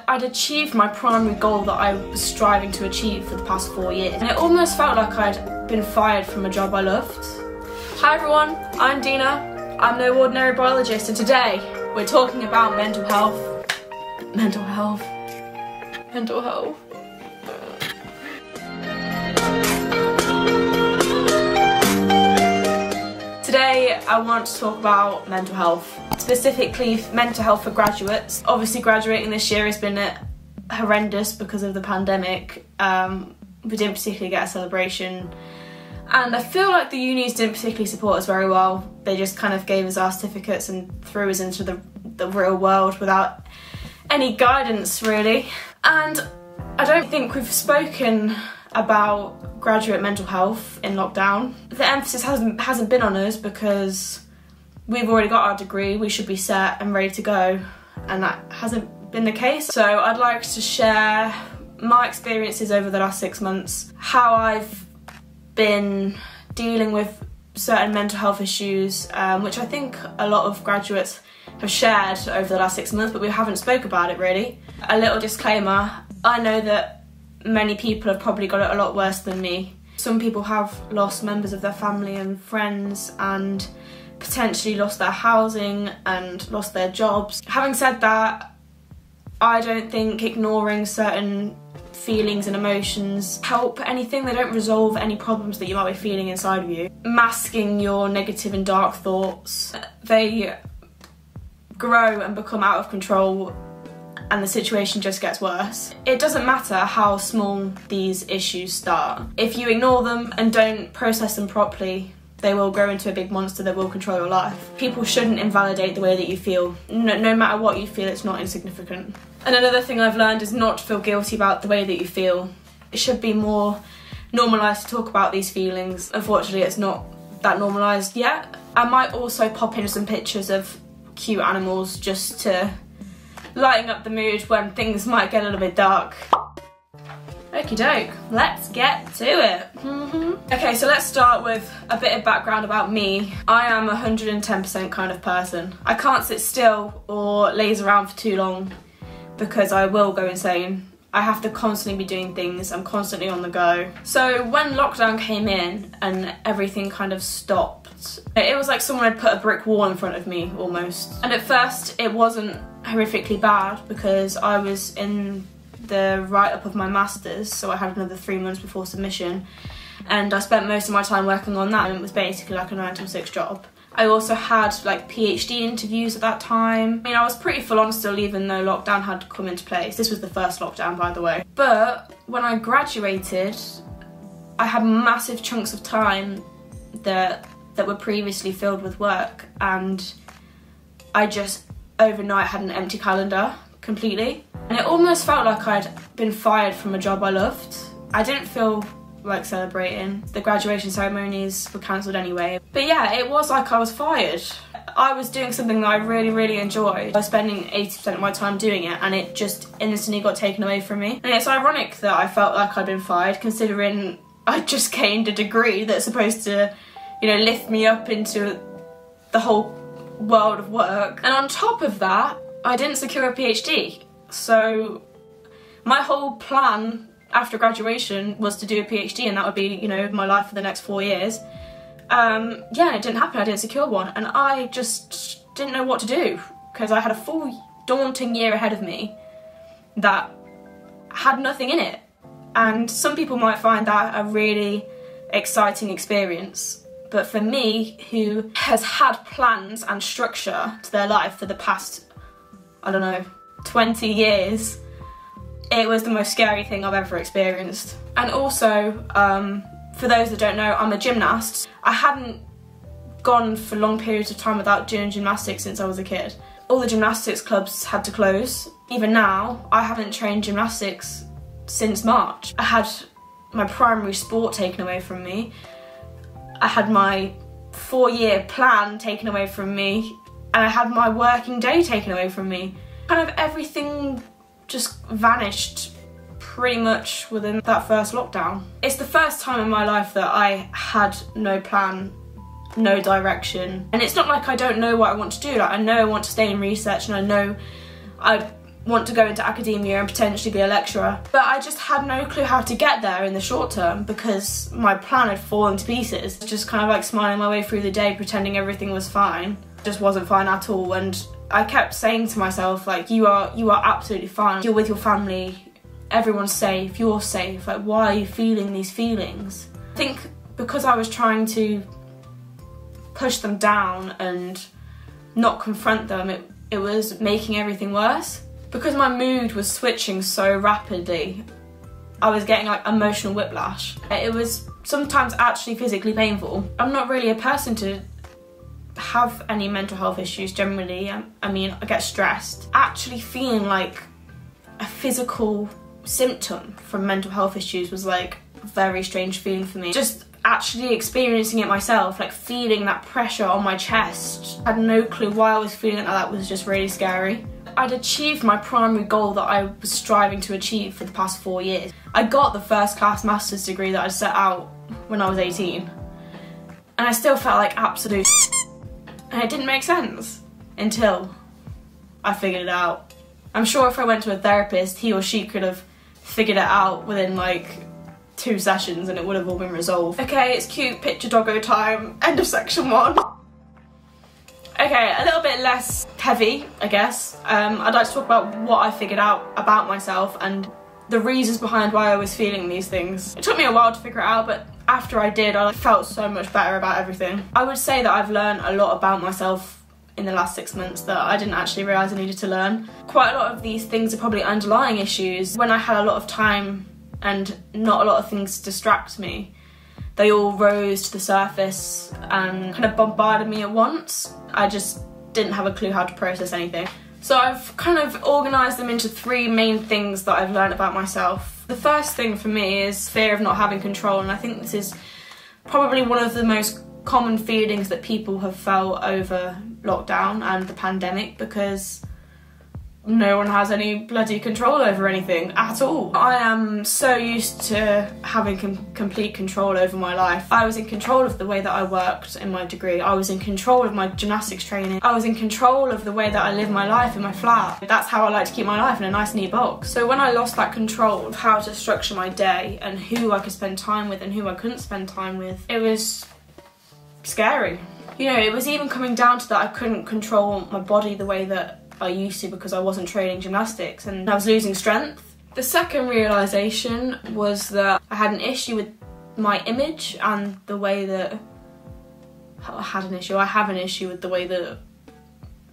I'd achieved my primary goal that I was striving to achieve for the past 4 years, and it almost felt like I'd been fired from a job I loved. Hi everyone, I'm Dina. I'm no ordinary biologist, and today we're talking about mental health. Mental health. Mental health. Today I want to talk about mental health, specifically mental health for graduates. Obviously graduating this year has been horrendous because of the pandemic. We didn't particularly get a celebration, and I feel like the unis didn't particularly support us very well. They just kind of gave us our certificates and threw us into the real world without any guidance really. And I don't think we've spoken about graduate mental health in lockdown. The emphasis hasn't been on us because we've already got our degree, we should be set and ready to go, and that hasn't been the case. So I'd like to share my experiences over the last 6 months, how I've been dealing with certain mental health issues, which I think a lot of graduates have shared over the last 6 months, but we haven't spoke about it really. A little disclaimer, I know that many people have probably got it a lot worse than me. Some people have lost members of their family and friends and potentially lost their housing and lost their jobs. Having said that, I don't think ignoring certain feelings and emotions help anything. They don't resolve any problems that you might be feeling inside of you. Masking your negative and dark thoughts, they grow and become out of control, and the situation just gets worse. It doesn't matter how small these issues start. If you ignore them and don't process them properly, they will grow into a big monster that will control your life. People shouldn't invalidate the way that you feel. No matter what you feel, it's not insignificant. And another thing I've learned is not to feel guilty about the way that you feel. It should be more normalised to talk about these feelings. Unfortunately, it's not that normalised yet. I might also pop in some pictures of cute animals just to lighten up the mood when things might get a little bit dark. Okie doke, let's get to it. Okay, so let's start with a bit of background about me. I am 110% kind of person. I can't sit still or laze around for too long because I will go insane. I have to constantly be doing things, I'm constantly on the go. So when lockdown came in and everything kind of stopped, it was like someone had put a brick wall in front of me almost. And at first it wasn't horrifically bad because I was in the write-up of my masters, so I had another 3 months before submission, and I spent most of my time working on that, and it was basically like a 9 to 6 job. I also had like PhD interviews at that time. I mean, I was pretty full on still even though lockdown had come into place. This was the first lockdown, by the way. But when I graduated, I had massive chunks of time that were previously filled with work, and I just overnight had an empty calendar completely. And it almost felt like I'd been fired from a job I loved. I didn't feel like celebrating. The graduation ceremonies were cancelled anyway. But yeah, it was like I was fired. I was doing something that I really enjoyed. I was spending 80% of my time doing it, and it just instantly got taken away from me. And it's ironic that I felt like I'd been fired, considering I just gained a degree that's supposed to, you know, lift me up into the whole world of work. And on top of that, I didn't secure a PhD. So my whole plan after graduation was to do a PhD, and that would be, you know, my life for the next 4 years. Yeah, it didn't happen, I didn't secure one, and I just didn't know what to do because I had a full daunting year ahead of me that had nothing in it. And some people might find that a really exciting experience, but for me, who has had plans and structure to their life for the past, I don't know, 20 years, it was the most scary thing I've ever experienced. And also, for those that don't know, I'm a gymnast. I hadn't gone for long periods of time without doing gymnastics since I was a kid. All the gymnastics clubs had to close. Even now, I haven't trained gymnastics since March. I had my primary sport taken away from me. I had my 4-year plan taken away from me, and I had my working day taken away from me. Kind of everything just vanished pretty much within that first lockdown. It's the first time in my life that I had no plan, no direction. And it's not like I don't know what I want to do. Like, I know I want to stay in research, and I know I want to go into academia and potentially be a lecturer. But I just had no clue how to get there in the short term because my plan had fallen to pieces. Just kind of like smiling my way through the day, pretending everything was fine. It just wasn't fine at all, and I kept saying to myself, like, you are absolutely fine. You're with your family, everyone's safe, you're safe. Like, why are you feeling these feelings? I think because I was trying to push them down and not confront them, it was making everything worse. Because my mood was switching so rapidly, I was getting like emotional whiplash. It was sometimes actually physically painful. I'm not really a person to have any mental health issues generally. I mean, I get stressed. Actually feeling like a physical symptom from mental health issues was like a very strange feeling for me. Just actually experiencing it myself, like feeling that pressure on my chest. I had no clue why I was feeling like that was just really scary. I'd achieved my primary goal that I was striving to achieve for the past 4 years. I got the first class master's degree that I'd set out when I was 18. And I still felt like absolute and it didn't make sense until I figured it out. I'm sure if I went to a therapist, he or she could have figured it out within like 2 sessions and it would have all been resolved. Okay, it's cute picture doggo time. End of section 1. Okay, a little bit less heavy, I guess. I'd like to talk about what I figured out about myself and the reasons behind why I was feeling these things. It took me a while to figure it out, but after I did, I felt so much better about everything. I would say that I've learned a lot about myself in the last 6 months that I didn't actually realise I needed to learn. Quite a lot of these things are probably underlying issues. When I had a lot of time and not a lot of things to distract me, they all rose to the surface and kind of bombarded me at once. I just didn't have a clue how to process anything. So I've kind of organised them into 3 main things that I've learned about myself. The first thing for me is fear of not having control, and I think this is probably one of the most common feelings that people have felt over lockdown and the pandemic, because no one has any bloody control over anything at all. I am so used to having complete control over my life. I was in control of the way that I worked in my degree. I was in control of my gymnastics training. I was in control of the way that I live my life in my flat. That's how I like to keep my life, in a nice neat box. So when I lost that control of how to structure my day and who I could spend time with and who I couldn't spend time with, it was scary. You know, it was even coming down to that I couldn't control my body the way that I used to because I wasn't training gymnastics and I was losing strength. The second realisation was that I had an issue with my image and the way that I have an issue with the way that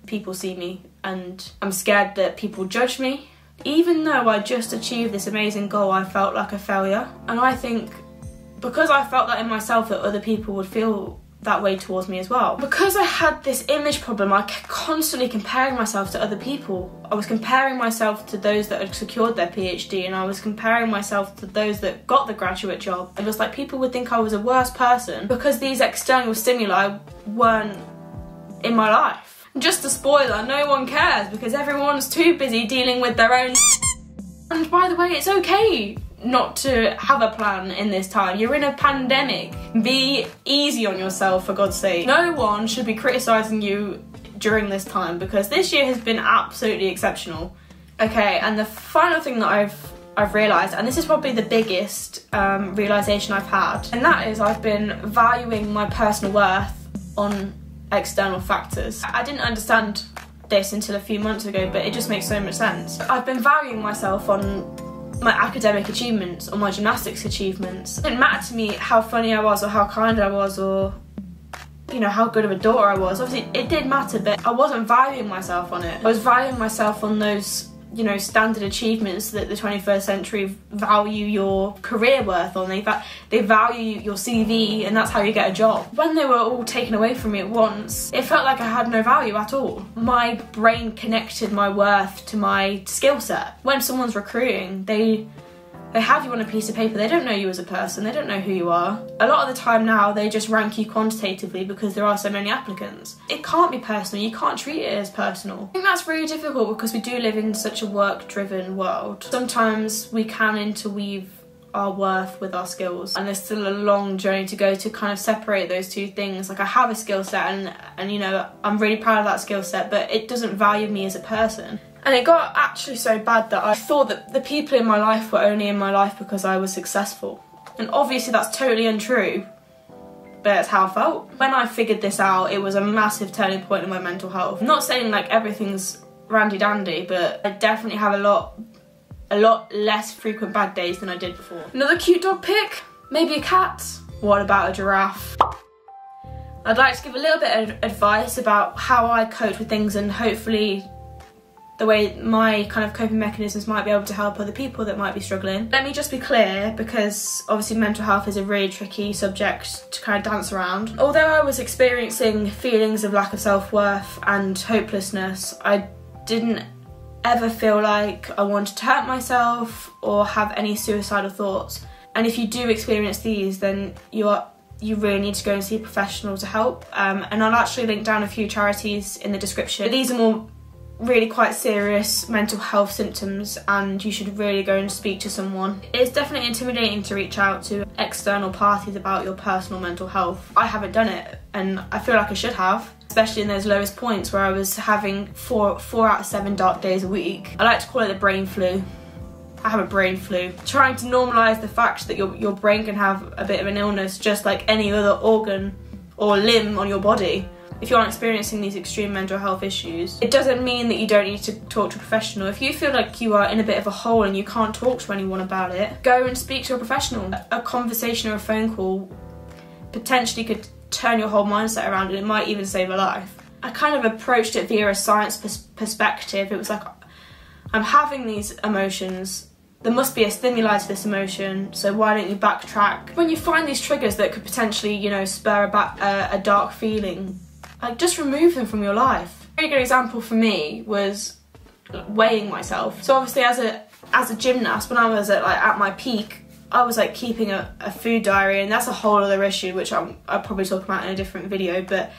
people see me, and I'm scared that people judge me. Even though I just achieved this amazing goal, I felt like a failure, and I think because I felt that in myself that other people would feel that way towards me as well. Because I had this image problem, I kept constantly comparing myself to other people. I was comparing myself to those that had secured their PhD, and I was comparing myself to those that got the graduate job. It was like people would think I was a worse person because these external stimuli weren't in my life. Just a spoiler, no one cares because everyone's too busy dealing with their own. And by the way, it's okay not to have a plan in this time. You're in a pandemic. Be easy on yourself, for God's sake. No one should be criticising you during this time because this year has been absolutely exceptional. Okay, and the final thing that I've realised, and this is probably the biggest realisation I've had, and that is I've been valuing my personal worth on external factors. I didn't understand this until a few months ago, but it just makes so much sense. I've been valuing myself on my academic achievements or my gymnastics achievements. It didn't matter to me how funny I was or how kind I was or, you know, how good of a daughter I was. Obviously it did matter, but I wasn't valuing myself on it. I was valuing myself on those, you know, standard achievements that the 21st century value your career worth on. They value your CV, and that's how you get a job. When they were all taken away from me at once, it felt like I had no value at all. My brain connected my worth to my skill set. When someone's recruiting, they have you on a piece of paper. They don't know you as a person. They don't know who you are. A lot of the time now, they just rank you quantitatively because there are so many applicants. It can't be personal. You can't treat it as personal. I think that's really difficult because we do live in such a work-driven world. Sometimes we can interweave our worth with our skills, and there's still a long journey to go to kind of separate those two things. Like, I have a skill set and you know, I'm really proud of that skill set, but it doesn't value me as a person. And it got actually so bad that I thought that the people in my life were only in my life because I was successful. And obviously that's totally untrue, but it's how I felt. When I figured this out, it was a massive turning point in my mental health. I'm not saying like everything's randy dandy, but I definitely have a lot less frequent bad days than I did before. Another cute dog pic? Maybe a cat? What about a giraffe? I'd like to give a little bit of advice about how I cope with things, and hopefully the way my kind of coping mechanisms might be able to help other people that might be struggling. Let me just be clear, because obviously mental health is a really tricky subject to kind of dance around. Although I was experiencing feelings of lack of self-worth and hopelessness, I didn't ever feel like I wanted to hurt myself or have any suicidal thoughts. And if you do experience these, then you really need to go and see a professional to help. And I'll actually link down a few charities in the description. But these are more really quite serious mental health symptoms, and you should really go and speak to someone. It's definitely intimidating to reach out to external parties about your personal mental health. I haven't done it, and I feel like I should have, especially in those lowest points where I was having four out of 7 dark days a week. I like to call it the brain flu. I have a brain flu. Trying to normalise the fact that your brain can have a bit of an illness just like any other organ or limb on your body. If you aren't experiencing these extreme mental health issues, it doesn't mean that you don't need to talk to a professional. If you feel like you are in a bit of a hole and you can't talk to anyone about it, go and speak to a professional. A conversation or a phone call potentially could turn your whole mindset around, and it might even save a life. I kind of approached it via a science perspective. It was like, I'm having these emotions, there must be a stimuli to this emotion, so why don't you backtrack? When you find these triggers that could potentially, you know, spur a dark feeling, like, just remove them from your life. A really good example for me was weighing myself. So obviously as a gymnast, when I was at my peak, I was like keeping a food diary, and that's a whole other issue which I'll probably talk about in a different video, but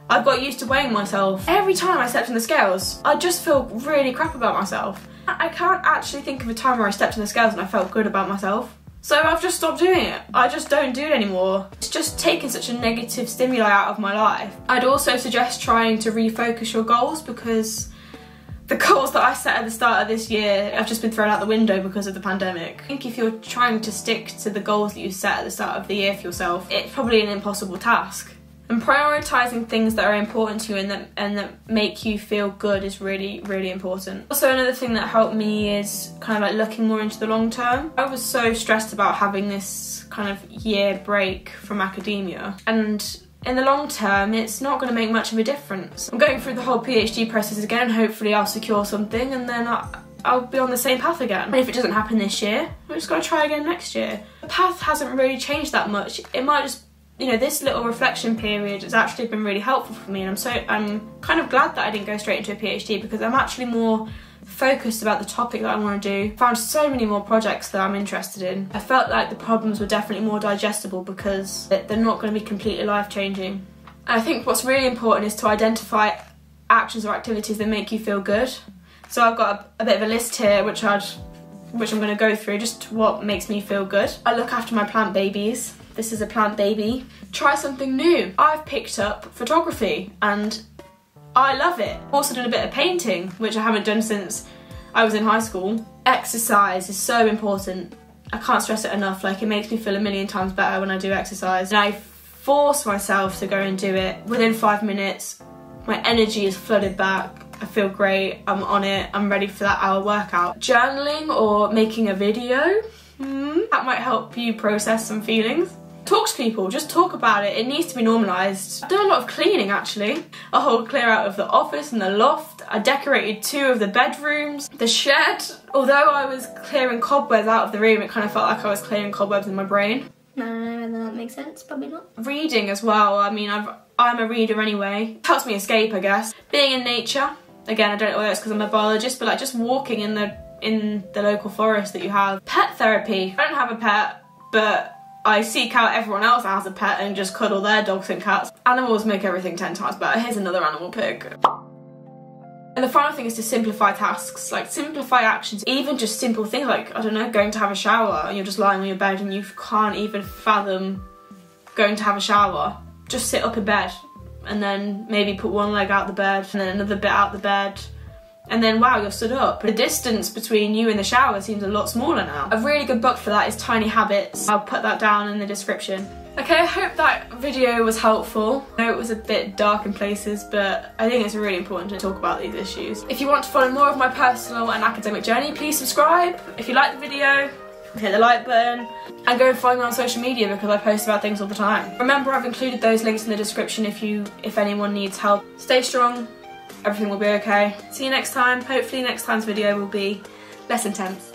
I've got used to weighing myself. Every time I stepped on the scales, I just feel really crap about myself. I can't actually think of a time where I stepped on the scales and I felt good about myself. So I've just stopped doing it. I just don't do it anymore. It's just taken such a negative stimuli out of my life. I'd also suggest trying to refocus your goals, because the goals that I set at the start of this year have just been thrown out the window because of the pandemic. I think if you're trying to stick to the goals that you set at the start of the year for yourself, it's probably an impossible task. And prioritising things that are important to you and that make you feel good is really, really important. Also, another thing that helped me is kind of like looking more into the long term. I was so stressed about having this kind of year break from academia, and in the long term it's not going to make much of a difference. I'm going through the whole PhD process again. Hopefully I'll secure something, and then I'll be on the same path again. And if it doesn't happen this year, I'm just going to try again next year. The path hasn't really changed that much. It might just, you know, this little reflection period has actually been really helpful for me, and I'm kind of glad that I didn't go straight into a PhD, because I'm actually more focused about the topic that I want to do. Found so many more projects that I'm interested in. I felt like the problems were definitely more digestible because they're not going to be completely life-changing. And I think what's really important is to identify actions or activities that make you feel good. So I've got a bit of a list here which I'm going to go through, just what makes me feel good. I look after my plant babies. This is a plant baby. Try something new. I've picked up photography and I love it. Also done a bit of painting, which I haven't done since I was in high school. Exercise is so important. I can't stress it enough. Like, it makes me feel a million times better when I do exercise. And I force myself to go and do it. Within 5 minutes, my energy is flooded back. I feel great, I'm on it, I'm ready for that hour workout. Journaling or making a video, that might help you process some feelings. Talk to people, just talk about it. It needs to be normalised. I've done a lot of cleaning actually. A whole clear out of the office and the loft. I decorated 2 of the bedrooms. The shed, although I was clearing cobwebs out of the room, it kind of felt like I was clearing cobwebs in my brain. No, that makes sense, probably not. Reading as well, I mean, I'm a reader anyway. It helps me escape, I guess. Being in nature. Again, I don't know whether it's because I'm a biologist, but like just walking in the local forest that you have. Pet therapy. I don't have a pet, but I seek out everyone else that has a pet and just cuddle their dogs and cats. Animals make everything 10 times better. Here's another animal pic. And the final thing is to simplify tasks, like simplify actions, even just simple things like, I don't know, going to have a shower and you're just lying on your bed and you can't even fathom going to have a shower. Just sit up in bed and then maybe put one leg out the bed and then another bit out the bed, and then wow, you're stood up. The distance between you and the shower seems a lot smaller now. A really good book for that is Tiny Habits. I'll put that down in the description. Okay, I hope that video was helpful. I know it was a bit dark in places, but I think it's really important to talk about these issues. If you want to follow more of my personal and academic journey, please subscribe. If you like the video, hit the like button, and go and find me on social media because I post about things all the time. Remember, I've included those links in the description if anyone needs help. Stay strong, everything will be okay. See you next time. Hopefully next time's video will be less intense.